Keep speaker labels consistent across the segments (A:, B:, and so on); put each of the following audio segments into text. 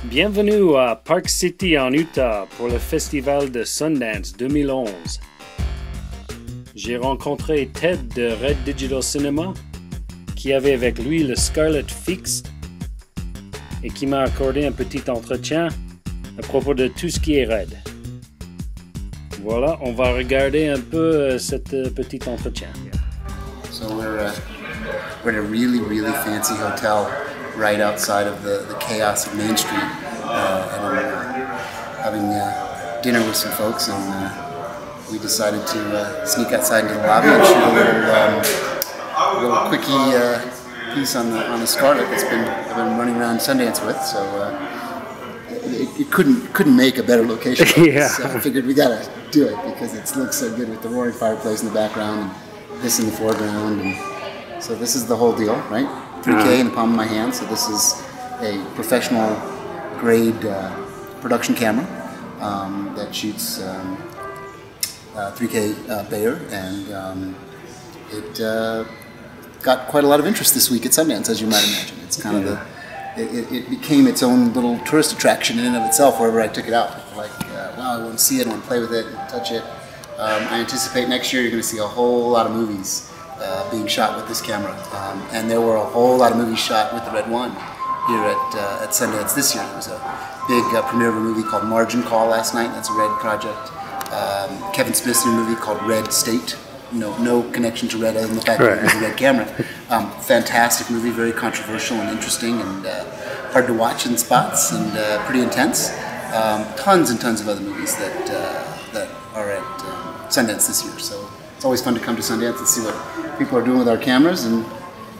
A: Bienvenue à Park City en Utah pour le festival de Sundance 2011. J'ai rencontré Ted de Red Digital Cinema qui avait avec lui le Scarlet fixe et qui m'a accordé un petit entretien à propos de tout ce qui est Red. Voilà, on va regarder un peu cet petit entretien.
B: So we're in a really fancy hotel right outside of the chaos of Main Street, and we're having dinner with some folks, and we decided to sneak outside into the lobby and shoot a little quickie piece on the Scarlet that's I've been running around Sundance with. So it couldn't make a better location.
A: Yeah.
B: So I figured we gotta do it because it looks so good with the roaring fireplace in the background and this in the foreground. And so this is the whole deal, right? 3K in the palm of my hand. So this is a professional grade production camera that shoots 3K Bayer, and it got quite a lot of interest this week at Sundance, as you might imagine. It's kind of it became its own little tourist attraction in and of itself wherever I took it out. Like, wow, I want to see it, I want to play with it and touch it. I anticipate next year you're going to see a whole lot of movies being shot with this camera. And there were a whole lot of movies shot with the Red One here at Sundance this year. There was a big premiere of a movie called Margin Call last night. That's a Red project. Kevin Smith's new movie called Red State. No connection to Red other than the fact that it was a Red camera. Fantastic movie, very controversial and interesting, and hard to watch in spots, and pretty intense. Tons and tons of other movies that are at Sundance this year. So it's always fun to come to Sundance and see what people are doing with our cameras. And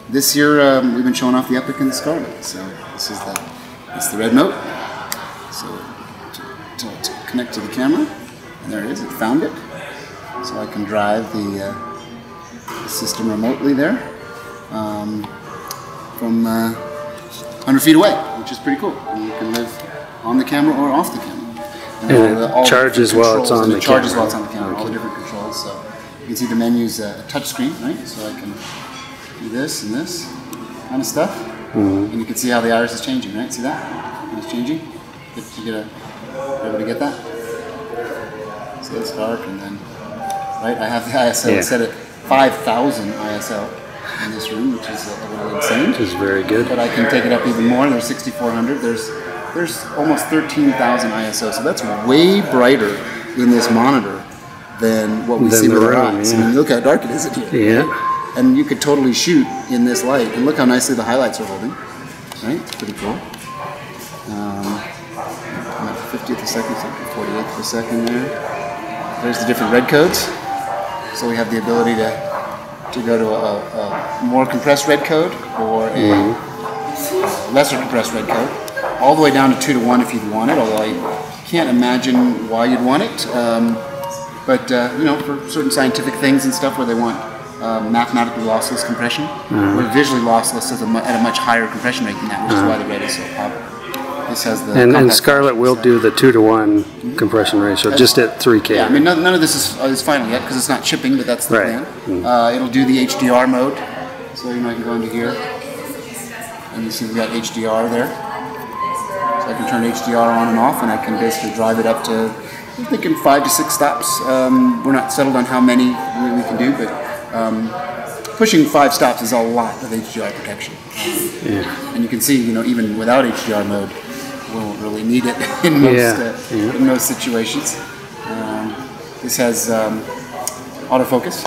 B: this year we've been showing off the Epic and the Scarlet. So this is the Red Note. So to connect to the camera, and there it is. It found it. So I can drive the system remotely there from 100 feet away, which is pretty cool. And you can live on the camera or off the camera.
A: And it charges while it's on the camera.
B: It charges while it's on the camera, all the different controls. So you can see the menu's a touch screen, right? So I can do this and this kind of stuff. And you can see how the iris is changing, right? See that? It's changing. You're able to get that? So it's dark, and then, right, I have the ISO set at 5,000 ISO in this room, which is a little insane.
A: Which is very good.
B: But I can take it up even more. There's 6,400. There's almost 13,000 ISO, so that's way brighter in this monitor than what we see with our eyes. I mean, look how dark it is in here.
A: Yeah.
B: Right? And you could totally shoot in this light, and look how nicely the highlights are holding. Right? It's pretty cool. I'm at 50th of a second, 48th of a second there. There's the different red codes. So we have the ability to go to a more compressed red code or a lesser compressed red code, all the way down to 2:1 if you'd want it, although I can't imagine why you'd want it. But for certain scientific things and stuff where they want mathematically lossless compression, or visually lossless at a much higher compression rate than that, which is why the red is so popular. This has the
A: and Scarlet will do the 2:1 compression ratio just at 3K.
B: Yeah, I mean none of this is final yet because it's not shipping, but that's the plan. It'll do the HDR mode, so I can go into here, and you see we got HDR there. So I can turn HDR on and off, and I can basically drive it up to, I'm thinking 5 to 6 stops. We're not settled on how many we can do, but pushing 5 stops is a lot of HDR protection. And you can see, even without HDR mode, we won't really need it in most situations. This has autofocus,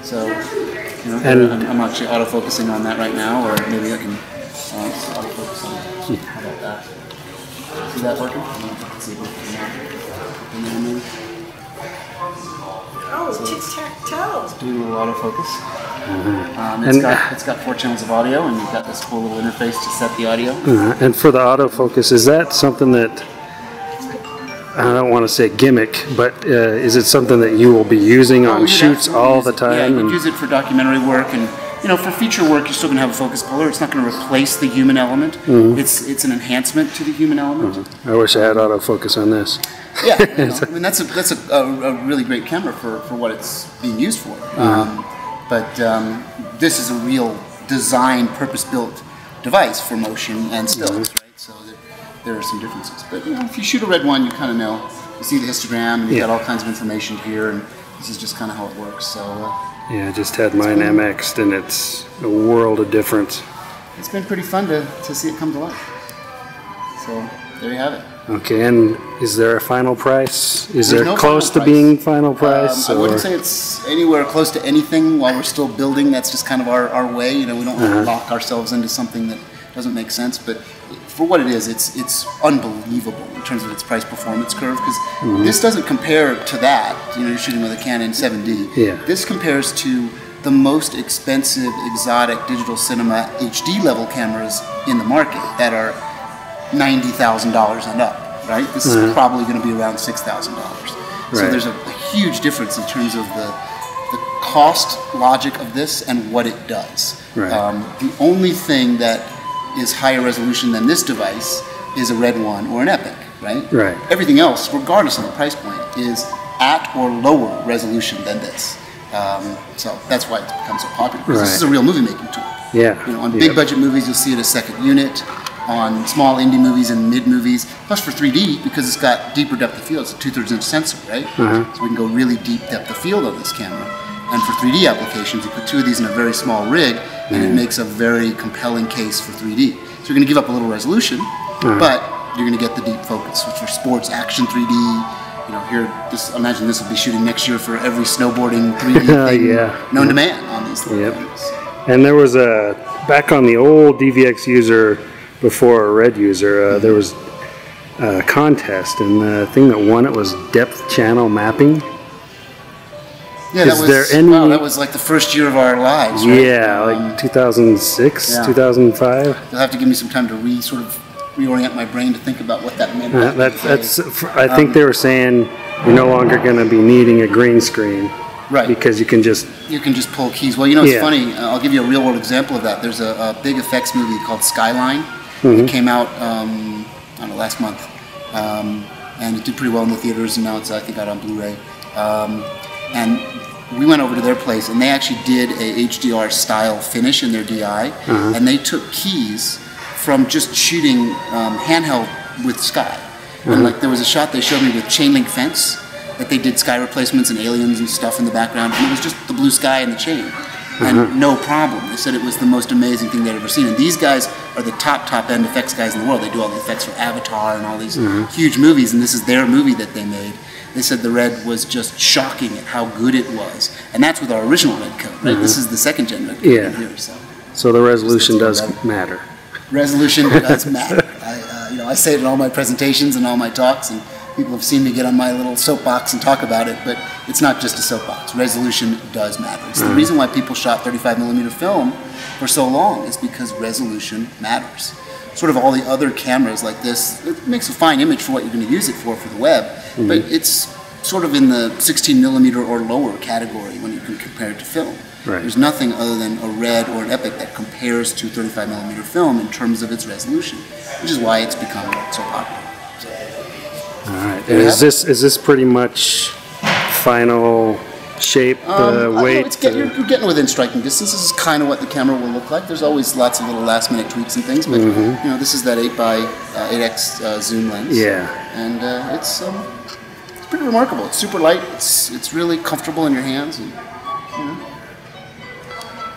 B: so I'm actually autofocusing on that right now, or maybe I can autofocus on it. How about that? See that working? I don't know if you can see it working.
C: Oh, tic-tac-toe.
B: It's doing a little autofocus. It's got 4 channels of audio, and you've got this cool little interface to set the audio.
A: And for the autofocus, is that something that, I don't want to say gimmick, but is it something that you will be using on shoots all the time?
B: Yeah, you use it for documentary work, and for feature work, you're still going to have a focus puller. It's not going to replace the human element. It's an enhancement to the human element.
A: I wish I had autofocus on this.
B: Yeah, I mean that's a really great camera for what it's being used for. But this is a real design, purpose-built device for motion and stills, right? So that there are some differences. But you know, if you shoot a red one, you kind of know. You see the histogram, and you got all kinds of information here, and this is just kind of how it works. So
A: yeah, I just had mine MX'd, and it's a world of difference.
B: It's been pretty fun to see it come to life. So there you have it.
A: Okay, and is there a final price? Is there
B: no
A: close to
B: final
A: being final price?
B: I wouldn't say it's anywhere close to anything while we're still building. That's just kind of our way. You know, we don't want to lock ourselves into something that doesn't make sense. But for what it is, it's unbelievable in terms of its price performance curve, because this doesn't compare to that. You know, you're shooting with a Canon 7D.
A: Yeah.
B: This compares to the most expensive exotic digital cinema HD level cameras in the market that are $90,000 and up, right? This is probably going to be around $6,000.
A: Right.
B: So there's a huge difference in terms of the cost logic of this and what it does.
A: Right.
B: The only thing that is higher resolution than this device is a Red One or an Epic, right?
A: Right.
B: Everything else, regardless of the price point, is at or lower resolution than this. So that's why it's become so popular. Because this is a real movie making tool.
A: Yeah.
B: You know, on big budget movies, you'll see it as second unit. On small indie movies and mid movies, plus for 3D, because it's got deeper depth of field. It's a 2/3 inch sensor, right? So we can go really deep depth of field on this camera. And for 3D applications, you put two of these in a very small rig, and it makes a very compelling case for 3D. So you're going to give up a little resolution, but you're going to get the deep focus, which for sports, action 3D. You know, here, imagine this will be shooting next year for every snowboarding 3D thing known to man on these little cameras.
A: And there was back on the old DVX user, before a Red user, there was a contest, and the thing that won it was depth channel mapping.
B: Yeah, that was like the first year of our lives, right?
A: Yeah, like 2006, 2005.
B: You'll have to give me some time to reorient my brain to think about what that meant.
A: I think they were saying you're no longer going to be needing a green screen.
B: Right.
A: Because you can just
B: pull keys. Well, you know, it's funny. I'll give you a real world example of that. There's a big effects movie called Skyline. It came out, I don't know, last month. And it did pretty well in the theaters, and now it's, I think, out on Blu-ray. And we went over to their place, and they actually did a HDR style finish in their DI, and they took keys from just shooting handheld with Sky. And like there was a shot they showed me with chain link fence, that they did sky replacements and aliens and stuff in the background, and it was just the blue sky and the chain. And no problem. They said it was the most amazing thing they'd ever seen. And these guys are the top end effects guys in the world. They do all the effects for Avatar and all these huge movies, and this is their movie that they made. They said the Red was just shocking at how good it was. And that's with our original Red coat, right? This is the second gen Red coat here.
A: So the resolution does matter.
B: Resolution does matter. I say it in all my presentations and all my talks, and people have seen me get on my little soapbox and talk about it, but it's not just a soapbox. Resolution does matter. It's the reason why people shot 35mm film for so long, is because resolution matters. Sort of all the other cameras like this, it makes a fine image for what you're going to use it for the web, but it's sort of in the 16mm or lower category when you can compare it to film.
A: Right.
B: There's nothing other than a Red or an Epic that compares to 35mm film in terms of its resolution, which is why it's become so popular.
A: All right. And is this pretty much final shape, weight?
B: You're getting within striking distance. This is kind of what the camera will look like. There's always lots of little last minute tweaks and things, but you know, this is that 8x zoom lens.
A: Yeah.
B: And it's pretty remarkable. It's super light. It's really comfortable in your hands. And, you know,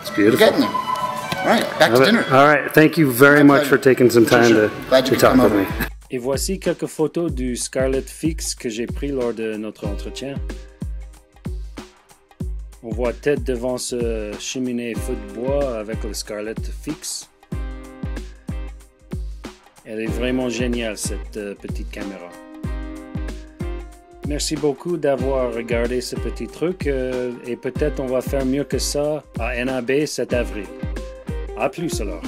A: it's beautiful.
B: You're getting there. All right, back to dinner.
A: All right. Thank you very much for taking some time to talk with me.
D: Et voici quelques photos du Scarlet fixe que j'ai pris lors de notre entretien. On voit Ted devant ce cheminée feu de bois avec le Scarlet fixe. Elle est vraiment géniale, cette petite caméra. Merci beaucoup d'avoir regardé ce petit truc et peut-être on va faire mieux que ça à NAB cet avril. À plus alors.